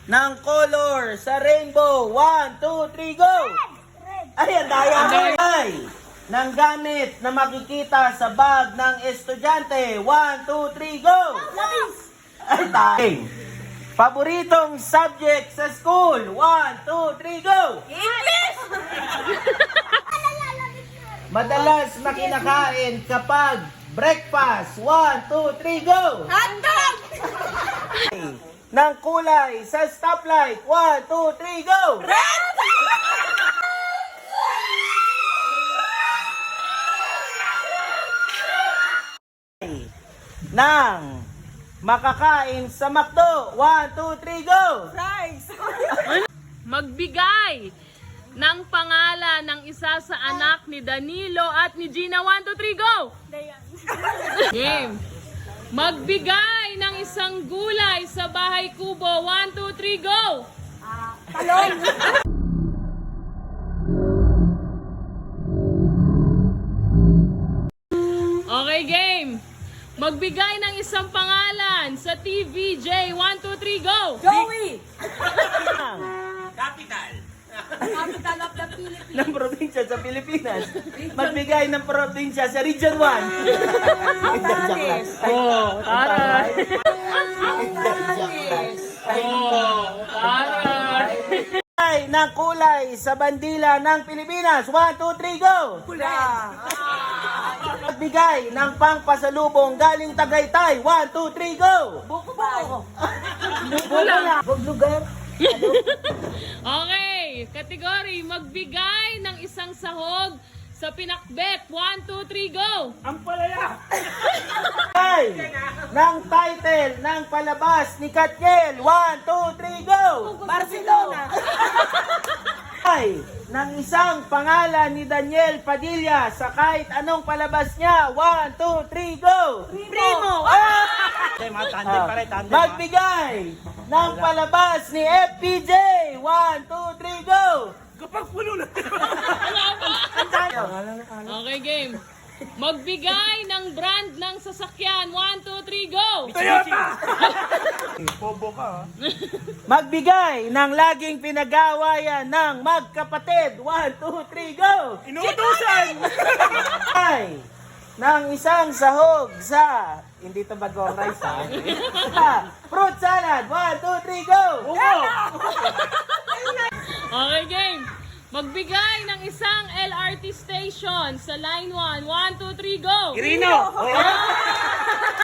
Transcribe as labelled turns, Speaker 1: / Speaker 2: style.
Speaker 1: ng color sa rainbow. 1, 2, 3, go! Ay, ang daya ay ng gamit na makikita sa bag ng estudyante. 1, 2, 3, go! Ay, tayo. Paboritong subject sa school. 1, 2, 3, go!
Speaker 2: English!
Speaker 1: Madalas na kinakain kapag breakfast. 1, 2, 3, go!
Speaker 2: Hotdog!
Speaker 1: Ng kulay sa stoplight. 1, 2, 3, go!
Speaker 2: Red!
Speaker 1: Ng makakain sa McDo. 1, 2, 3, go!
Speaker 2: Fries!
Speaker 3: Magbigay ng pangalan ng isa sa anak ni Danilo at ni Gina. 1, 2, 3, go! Game. Magbigay ng isang gulay sa bahay kubo. 1, 2, 3, go!
Speaker 2: Talong!
Speaker 3: Okay, game. Magbigay ng isang pangalan sa TVJ. 1, 2, 3, go!
Speaker 2: Joey!
Speaker 1: Capital
Speaker 2: Capital of the Philippines!
Speaker 1: ng probinsya sa Pilipinas. Magbigay ng probinsya sa Region 1.
Speaker 2: Otanes!
Speaker 3: Oh, taray.
Speaker 2: Otanes!
Speaker 3: Oh, taray.
Speaker 1: Ay, ng kulay sa bandila ng Pilipinas. 1, 2, 3, go!
Speaker 2: Pula!
Speaker 1: Magbigay ng pangpasalubong galing Tagaytay. 1, 2, 3, go!
Speaker 2: Buko-buko!
Speaker 3: Wala.
Speaker 2: Buglugar!
Speaker 3: Okay, category. Magbigay ng isang sahog sa pinakbet. 1, 2, 3, go!
Speaker 1: Ay, ng title ng palabas ni Katniel. 1, 2, 3, go!
Speaker 2: Barcelona!
Speaker 1: Ay, ng isang pangalan ni Daniel Padilla sa kahit anong palabas niya. 1, 2, 3, go!
Speaker 2: Primo!
Speaker 1: Magbigay ng palabas ni FPJ. 1, 2, 3, go!
Speaker 3: Okay, game. Magbigay ng brand ng sasakyan. 1, 2, 3, go!
Speaker 1: Magbigay ng laging pinag-aawayan ng magkapatid. 1, 2, 3, go!
Speaker 2: Inuutusan!
Speaker 1: Ay, ng isang sahog sa, hindi to bagong rice ha, sa fruit salad. 1, 2, 3, go!
Speaker 3: Okay, game. Magbigay ng isang LRT station sa line 1. 1, 2, 3, go!
Speaker 1: Grino!